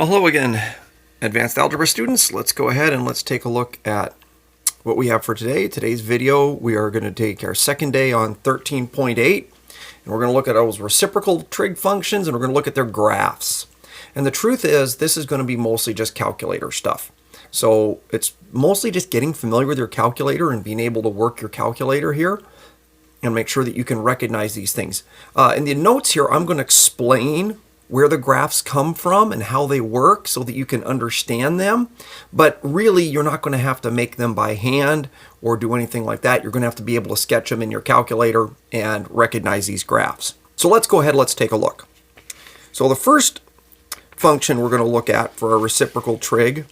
Well, hello again, advanced algebra students. Let's go ahead and let's take a look at what we have for today. Today's video, we are going to take our second day on 13.8, and we're going to look at those reciprocal trig functions, and we're going to look at their graphs. And the truth is, this is going to be mostly just calculator stuff. So it's mostly just getting familiar with your calculator and being able to work your calculator here and make sure that you can recognize these things. In the notes here, I'm going to explain where the graphs come from and how they work so that you can understand them. But really, you're not going to have to make them by hand or do anything like that. You're going to have to be able to sketch them in your calculator and recognize these graphs. So let's go ahead, let's take a look. So the first function we're going to look at for our reciprocal trig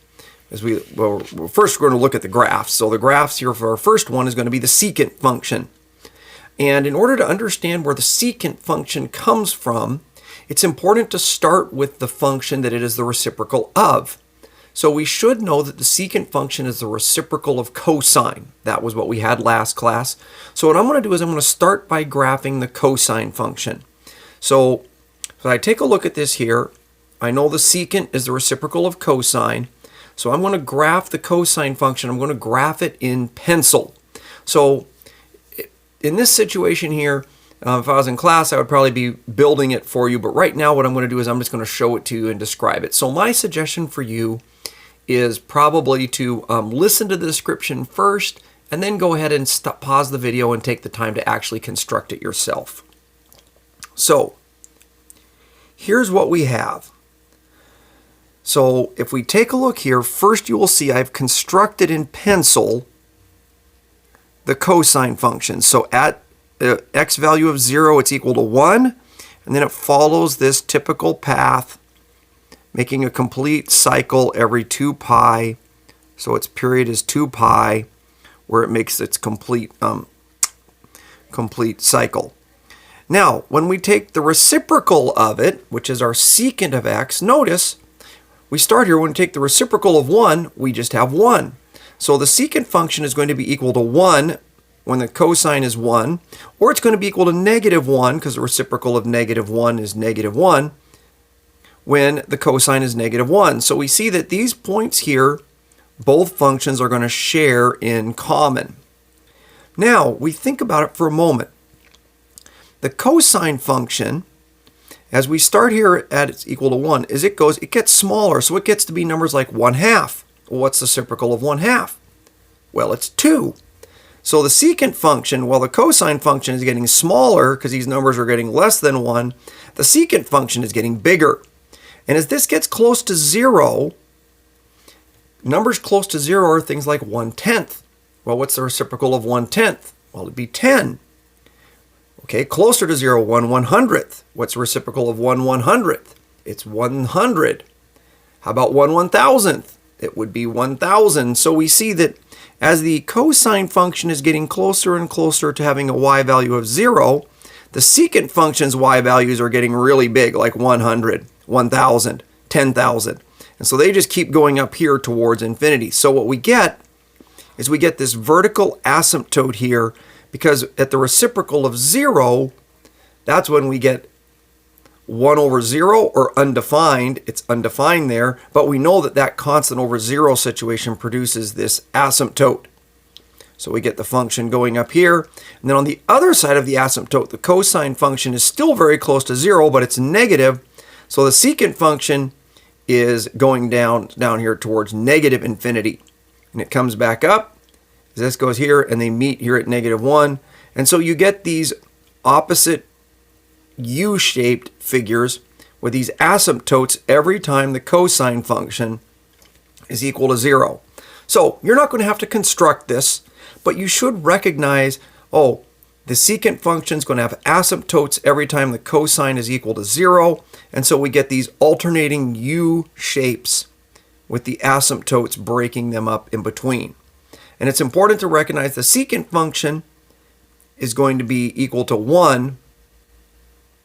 is first we're going to look at the graphs. So the graphs here for our first one is going to be the secant function. And in order to understand where the secant function comes from, it's important to start with the function that it is the reciprocal of. So we should know that the secant function is the reciprocal of cosine. That was what we had last class. So what I'm going to do is I'm going to start by graphing the cosine function. So if I take a look at this here, I know the secant is the reciprocal of cosine. So I'm going to graph the cosine function. I'm going to graph it in pencil. So in this situation here, if I was in class, I would probably be building it for you. But right now, what I'm going to do is I'm just going to show it to you and describe it. So my suggestion for you is probably to listen to the description first, and then go ahead and pause the video and take the time to actually construct it yourself. So here's what we have. So if we take a look here, first you will see I've constructed in pencil the cosine function. So at x value of 0, it's equal to 1, and then it follows this typical path, making a complete cycle every 2 pi. So its period is 2 pi, where it makes its complete cycle. Now, when we take the reciprocal of it, which is our secant of x, notice we start here, when we take the reciprocal of 1, we just have 1. So the secant function is going to be equal to 1 when the cosine is 1, or it's going to be equal to -1, because the reciprocal of -1 is -1, when the cosine is -1. So we see that these points here, both functions are going to share in common. Now, we think about it for a moment. The cosine function, as we start here at it's equal to 1, as it goes, it gets smaller, so it gets to be numbers like 1/2. Well, what's the reciprocal of 1/2? Well, it's 2. So the secant function, while the cosine function is getting smaller because these numbers are getting less than 1, the secant function is getting bigger. And as this gets close to 0, numbers close to 0 are things like 1/10. Well, what's the reciprocal of 1/10? Well, it'd be 10. Okay, closer to 0, 1/100th. What's the reciprocal of 1/100th? It's 100. How about 1/1000th? It would be 1000. So we see that as the cosine function is getting closer and closer to having a y value of 0, the secant function's y values are getting really big, like 100, 1000, 10,000. And so they just keep going up here towards infinity. So what we get is we get this vertical asymptote here, because at the reciprocal of 0, that's when we get 1/0 or undefined. It's undefined there, but we know that that constant over 0 situation produces this asymptote. So we get the function going up here, and then on the other side of the asymptote, the cosine function is still very close to 0, but it's negative. So the secant function is going down here towards -infinity, and it comes back up as this goes here, and they meet here at -1, and so you get these opposite U-shaped figures with these asymptotes every time the cosine function is equal to 0. So you're not going to have to construct this, but you should recognize, oh, the secant function is going to have asymptotes every time the cosine is equal to 0, and so we get these alternating U-shapes with the asymptotes breaking them up in between. And it's important to recognize the secant function is going to be equal to 1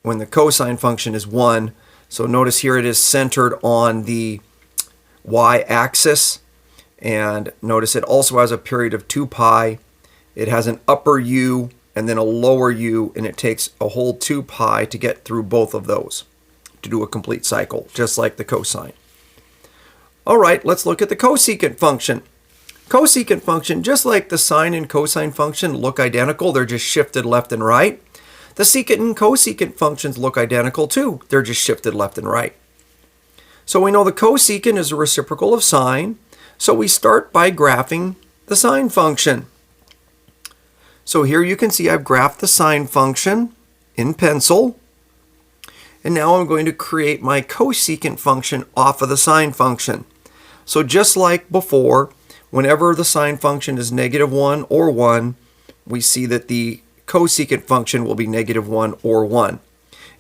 when the cosine function is 1. So notice here it is centered on the y-axis, and notice it also has a period of 2 pi. It has an upper u and then a lower u, and it takes a whole 2 pi to get through both of those to do a complete cycle, just like the cosine. All right, let's look at the cosecant function. Cosecant function, just like the sine and cosine function, look identical. They're just shifted left and right. The secant and cosecant functions look identical too. They're just shifted left and right. So we know the cosecant is a reciprocal of sine. So we start by graphing the sine function. So here you can see I've graphed the sine function in pencil. And now I'm going to create my cosecant function off of the sine function. So just like before, whenever the sine function is -1 or 1, we see that the cosecant function will be -1 or 1.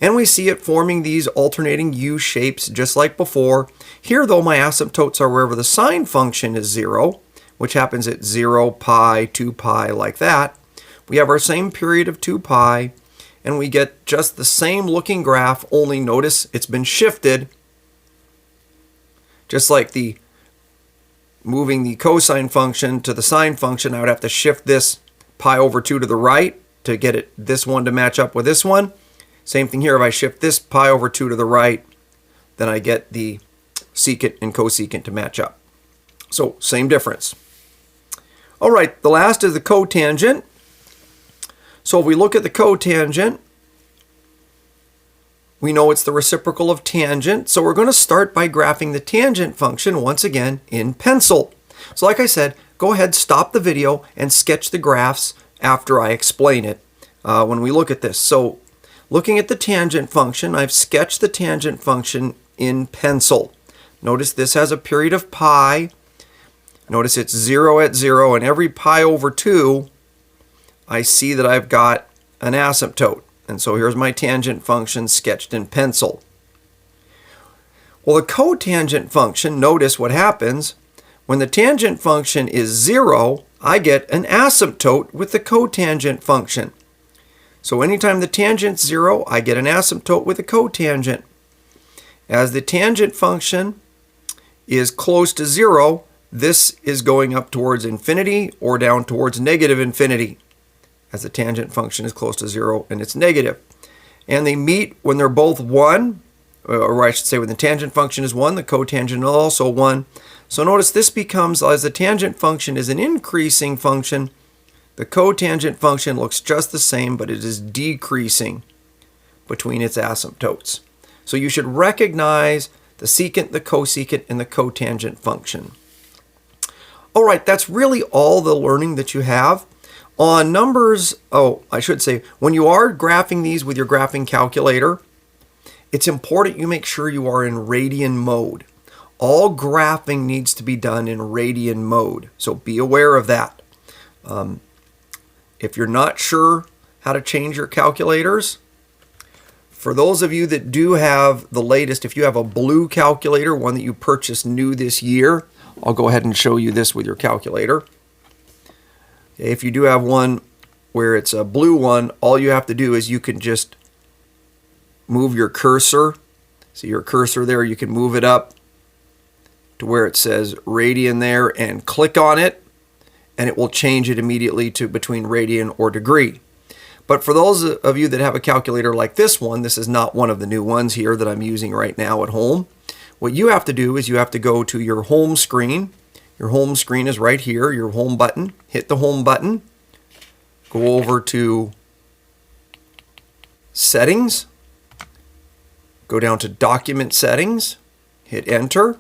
And we see it forming these alternating U shapes just like before. Here though, my asymptotes are wherever the sine function is 0, which happens at 0, pi, 2 pi, like that. We have our same period of 2 pi, and we get just the same looking graph, only notice it's been shifted. Just like the moving the cosine function to the sine function, I would have to shift this pi over 2 to the right to get it this one to match up with this one. Same thing here, if I shift this pi over 2 to the right, then I get the secant and cosecant to match up. So same difference. All right, the last is the cotangent. So if we look at the cotangent, we know it's the reciprocal of tangent. So we're going to start by graphing the tangent function once again in pencil. So like I said, go ahead, stop the video and sketch the graphs after I explain it when we look at this. So looking at the tangent function, I've sketched the tangent function in pencil. Notice this has a period of pi. Notice it's 0 at 0, and every pi over 2, I see that I've got an asymptote. And so here's my tangent function sketched in pencil. Well, the cotangent function, notice what happens. When the tangent function is 0, I get an asymptote with the cotangent function. So anytime the tangent's 0, I get an asymptote with a cotangent. As the tangent function is close to 0, this is going up towards infinity or down towards negative infinity, as the tangent function is close to 0 and it's negative. And they meet when they're both 1, or I should say when the tangent function is 1, the cotangent is also 1. So notice this becomes, as the tangent function is an increasing function, the cotangent function looks just the same, but it is decreasing between its asymptotes. So you should recognize the secant, the cosecant, and the cotangent function. All right, that's really all the learning that you have. On numbers, I should say, when you are graphing these with your graphing calculator, it's important you make sure you are in radian mode. All graphing needs to be done in radian mode, so be aware of that. If you're not sure how to change your calculators, for those of you that do have the latest, if you have a blue calculator, one that you purchased new this year, I'll go ahead and show you this with your calculator. If you do have one where it's a blue one, all you have to do is you can just move your cursor. See your cursor there, you can move it up to where it says radian there and click on it, and it will change it immediately to between radian or degree. But for those of you that have a calculator like this one, this is not one of the new ones here that I'm using right now at home. What you have to do is you have to go to your home screen. Your home screen is right here, your home button. Hit the home button. Go over to Settings. Go down to Document Settings. Hit Enter.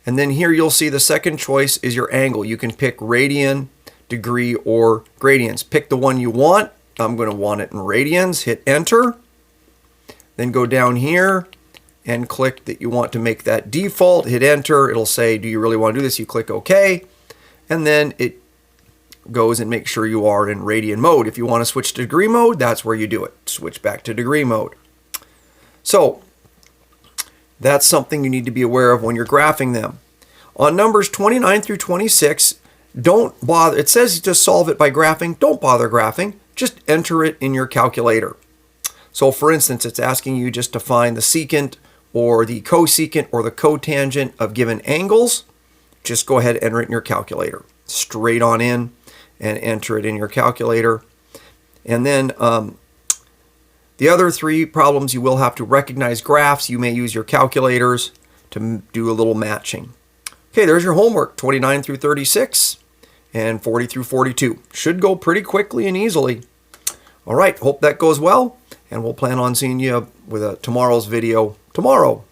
And then here you'll see the second choice is your angle. You can pick radian, degree, or gradients. Pick the one you want. I'm going to want it in radians. Hit Enter. Then go down here and click that you want to make that default. Hit Enter. It'll say, do you really want to do this? You click OK. And then it goes and makes sure you are in radian mode. If you want to switch to degree mode, that's where you do it. Switch back to degree mode. So that's something you need to be aware of when you're graphing them. On numbers 29 through 26, don't bother. It says to solve it by graphing. Don't bother graphing. Just enter it in your calculator. So for instance, it's asking you just to find the secant or the cosecant or the cotangent of given angles. Just go ahead and enter it in your calculator. Straight on in and enter it in your calculator. And then the other three problems, you will have to recognize graphs. You may use your calculators to do a little matching. Okay, there's your homework, 29 through 36 and 40 through 42. Should go pretty quickly and easily. All right, hope that goes well, and we'll plan on seeing you with tomorrow's video tomorrow.